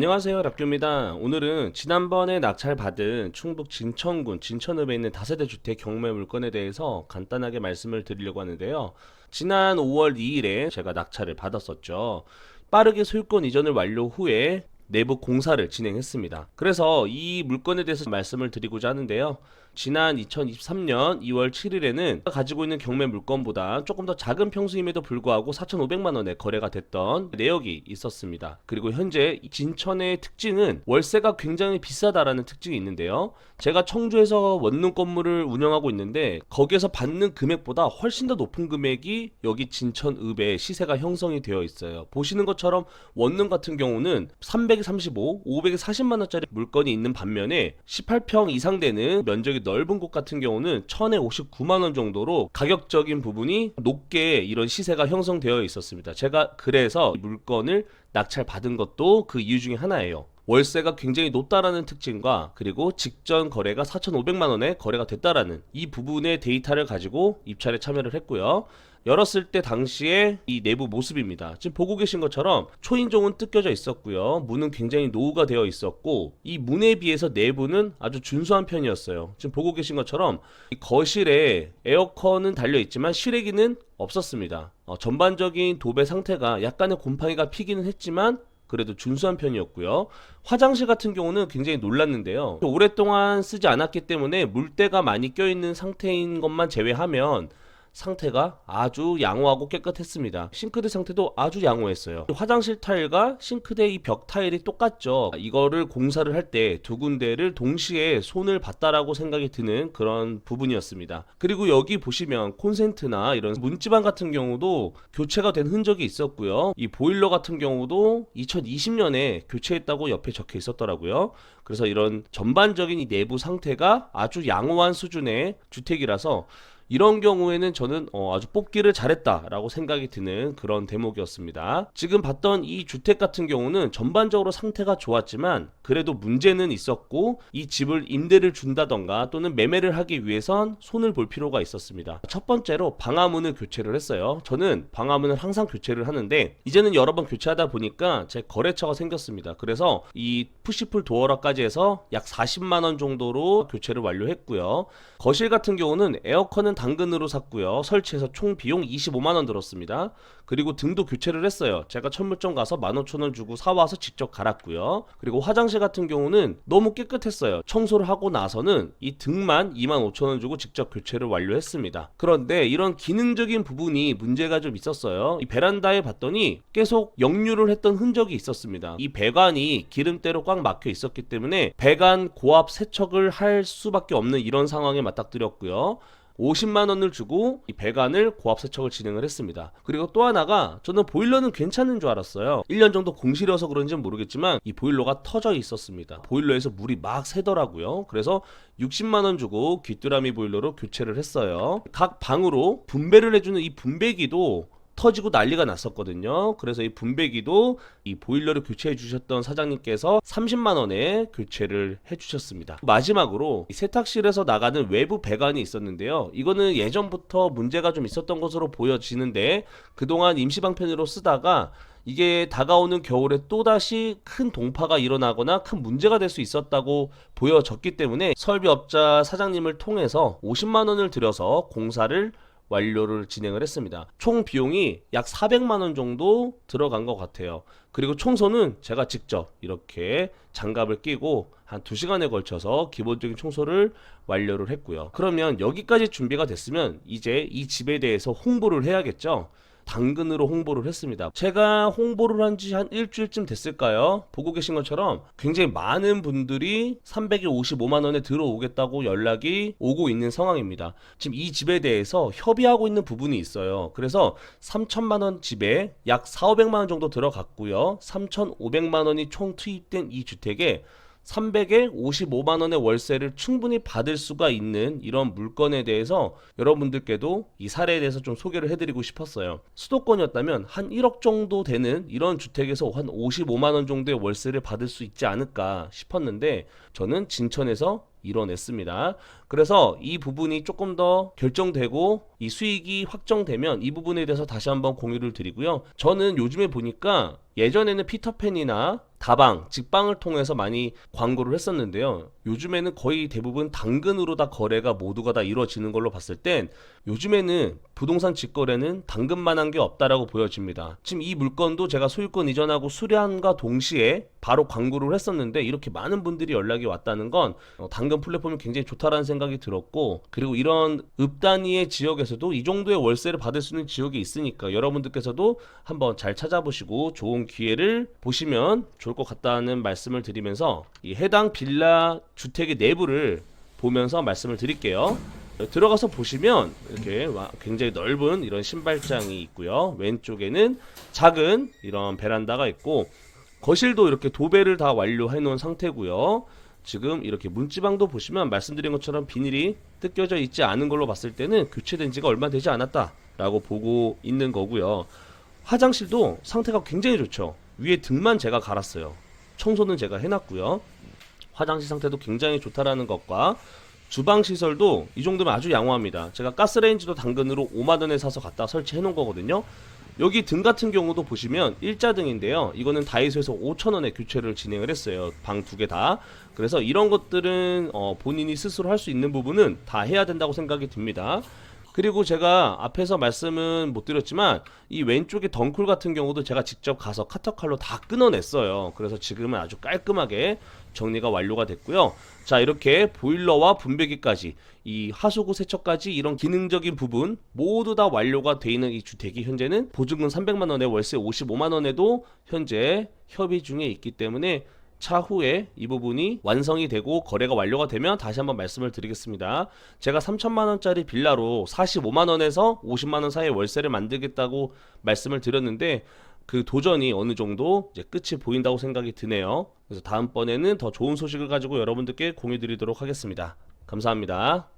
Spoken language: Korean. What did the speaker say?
안녕하세요, 락규입니다. 오늘은 지난번에 낙찰받은 충북 진천군 진천읍에 있는 다세대 주택 경매 물건에 대해서 간단하게 말씀을 드리려고 하는데요. 지난 5월 2일에 제가 낙찰을 받았었죠. 빠르게 소유권 이전을 완료 후에 내부 공사를 진행했습니다. 그래서 이 물건에 대해서 말씀을 드리고자 하는데요. 지난 2023년 2월 7일에는 가지고 있는 경매 물건보다 조금 더 작은 평수임에도 불구하고 4,500만원에 거래가 됐던 내역이 있었습니다. 그리고 현재 진천의 특징은 월세가 굉장히 비싸다라는 특징이 있는데요. 제가 청주에서 원룸 건물을 운영하고 있는데 거기에서 받는 금액보다 훨씬 더 높은 금액이 여기 진천읍에 시세가 형성이 되어 있어요. 보시는 것처럼 원룸 같은 경우는 335, 540만원짜리 물건이 있는 반면에 18평 이상 되는 면적이 넓은 곳 같은 경우는 1000에 59만원 정도로 가격적인 부분이 높게 이런 시세가 형성되어 있었습니다. 제가 그래서 물건을 낙찰 받은 것도 그 이유 중에 하나예요. 월세가 굉장히 높다라는 특징과 그리고 직전 거래가 4,500만원에 거래가 됐다라는 이 부분의 데이터를 가지고 입찰에 참여를 했고요. 열었을 때 당시에 이 내부 모습입니다. 지금 보고 계신 것처럼 초인종은 뜯겨져 있었고요. 문은 굉장히 노후가 되어 있었고 이 문에 비해서 내부는 아주 준수한 편이었어요. 지금 보고 계신 것처럼 이 거실에 에어컨은 달려 있지만 실외기는 없었습니다. 전반적인 도배 상태가 약간의 곰팡이가 피기는 했지만 그래도 준수한 편이었고요. 화장실 같은 경우는 굉장히 놀랐는데요. 오랫동안 쓰지 않았기 때문에 물때가 많이 껴있는 상태인 것만 제외하면 상태가 아주 양호하고 깨끗했습니다. 싱크대 상태도 아주 양호했어요. 화장실 타일과 싱크대 이 벽 타일이 똑같죠. 이거를 공사를 할 때 두 군데를 동시에 손을 봤다라고 생각이 드는 그런 부분이었습니다. 그리고 여기 보시면 콘센트나 이런 문지방 같은 경우도 교체가 된 흔적이 있었고요. 이 보일러 같은 경우도 2020년에 교체했다고 옆에 적혀 있었더라고요. 그래서 이런 전반적인 이 내부 상태가 아주 양호한 수준의 주택이라서 이런 경우에는 저는 아주 뽑기를 잘했다라고 생각이 드는 그런 대목이었습니다. 지금 봤던 이 주택 같은 경우는 전반적으로 상태가 좋았지만 그래도 문제는 있었고 이 집을 임대를 준다던가 또는 매매를 하기 위해선 손을 볼 필요가 있었습니다. 첫 번째로 방화문을 교체를 했어요. 저는 방화문을 항상 교체를 하는데 이제는 여러 번 교체하다 보니까 제 거래처가 생겼습니다. 그래서 이 푸시풀 도어락까지 해서 약 40만원 정도로 교체를 완료했고요. 거실 같은 경우는 에어컨은 당근으로 샀고요. 설치해서 총 비용 25만원 들었습니다. 그리고 등도 교체를 했어요. 제가 천물점 가서 15,000원 주고 사와서 직접 갈았고요. 그리고 화장실 같은 경우는 너무 깨끗했어요. 청소를 하고 나서는 이 등만 25,000원 주고 직접 교체를 완료했습니다. 그런데 이런 기능적인 부분이 문제가 좀 있었어요. 이 베란다에 봤더니 계속 역류를 했던 흔적이 있었습니다. 이 배관이 기름때로 꽉 막혀 있었기 때문에 배관 고압 세척을 할 수밖에 없는 이런 상황에 맞닥뜨렸고요. 50만원을 주고 이 배관을 고압 세척을 진행을 했습니다. 그리고 또 하나가 저는 보일러는 괜찮은 줄 알았어요. 1년 정도 공실이어서 그런지는 모르겠지만 이 보일러가 터져 있었습니다. 보일러에서 물이 막 새더라고요. 그래서 60만원 주고 귀뚜라미 보일러로 교체를 했어요. 각 방으로 분배를 해주는 이 분배기도 터지고 난리가 났었거든요. 그래서 이 분배기도 이 보일러를 교체해 주셨던 사장님께서 30만원에 교체를 해 주셨습니다. 마지막으로 이 세탁실에서 나가는 외부 배관이 있었는데요. 이거는 예전부터 문제가 좀 있었던 것으로 보여지는데 그동안 임시방편으로 쓰다가 이게 다가오는 겨울에 또다시 큰 동파가 일어나거나 큰 문제가 될 수 있었다고 보여졌기 때문에 설비업자 사장님을 통해서 50만원을 들여서 공사를 완료를 진행을 했습니다. 총 비용이 약 400만원 정도 들어간 것 같아요. 그리고 청소는 제가 직접 이렇게 장갑을 끼고 한 2시간에 걸쳐서 기본적인 청소를 완료를 했고요. 그러면 여기까지 준비가 됐으면 이제 이 집에 대해서 홍보를 해야겠죠. 당근으로 홍보를 했습니다. 제가 홍보를 한 지 한 일주일쯤 됐을까요? 보고 계신 것처럼 굉장히 많은 분들이 355만원에 들어오겠다고 연락이 오고 있는 상황입니다. 지금 이 집에 대해서 협의하고 있는 부분이 있어요. 그래서 3천만원 집에 약 4,500만원 정도 들어갔고요. 3,500만원이 총 투입된 이 주택에 300에 55만원의 월세를 충분히 받을 수가 있는 이런 물건에 대해서 여러분들께도 이 사례에 대해서 좀 소개를 해드리고 싶었어요. 수도권이었다면 한 1억 정도 되는 이런 주택에서 한 55만원 정도의 월세를 받을 수 있지 않을까 싶었는데 저는 진천에서 이뤄냈습니다. 그래서 이 부분이 조금 더 결정되고 이 수익이 확정되면 이 부분에 대해서 다시 한번 공유를 드리고요. 저는 요즘에 보니까 예전에는 피터팬이나 다방, 직방을 통해서 많이 광고를 했었는데요. 요즘에는 거의 대부분 당근으로 다 거래가 모두가 다 이루어지는 걸로 봤을 땐 요즘에는 부동산 직거래는 당근만한 게 없다라고 보여집니다. 지금 이 물건도 제가 소유권 이전하고 수량과 동시에 바로 광고를 했었는데 이렇게 많은 분들이 연락이 왔다는 건 당근 플랫폼이 굉장히 좋다라는 생각이 들었고, 그리고 이런 읍 단위의 지역에서도 이 정도의 월세를 받을 수 있는 지역이 있으니까 여러분들께서도 한번 잘 찾아보시고 좋은 기회를 보시면 좋을 것 같다는 말씀을 드리면서 이 해당 빌라 주택의 내부를 보면서 말씀을 드릴게요. 들어가서 보시면 이렇게 굉장히 넓은 이런 신발장이 있고요. 왼쪽에는 작은 이런 베란다가 있고, 거실도 이렇게 도배를 다 완료해 놓은 상태고요. 지금 이렇게 문지방도 보시면 말씀드린 것처럼 비닐이 뜯겨져 있지 않은 걸로 봤을 때는 교체된 지가 얼마 되지 않았다 라고 보고 있는 거고요. 화장실도 상태가 굉장히 좋죠. 위에 등만 제가 갈았어요. 청소는 제가 해놨고요. 화장실 상태도 굉장히 좋다라는 것과 주방 시설도 이 정도면 아주 양호합니다. 제가 가스레인지도 당근으로 5만원에 사서 갖다 설치해 놓은 거거든요. 여기 등 같은 경우도 보시면 일자등인데요. 이거는 다이소에서 5,000원에 교체를 진행을 했어요. 방 두 개 다. 그래서 이런 것들은 본인이 스스로 할 수 있는 부분은 다 해야 된다고 생각이 듭니다. 그리고 제가 앞에서 말씀은 못 드렸지만 이 왼쪽에 덩쿨 같은 경우도 제가 직접 가서 카터칼로 다 끊어냈어요. 그래서 지금은 아주 깔끔하게 정리가 완료가 됐고요. 자, 이렇게 보일러와 분배기까지 이 하수구 세척까지 이런 기능적인 부분 모두 다 완료가 돼 있는 이 주택이 현재는 보증금 300만원에 월세 55만원에도 현재 협의 중에 있기 때문에 차후에 이 부분이 완성이 되고 거래가 완료가 되면 다시 한번 말씀을 드리겠습니다. 제가 3천만원짜리 빌라로 45만원에서 50만원 사이의 월세를 만들겠다고 말씀을 드렸는데 그 도전이 어느 정도 이제 끝이 보인다고 생각이 드네요. 그래서 다음번에는 더 좋은 소식을 가지고 여러분들께 공유 드리도록 하겠습니다. 감사합니다.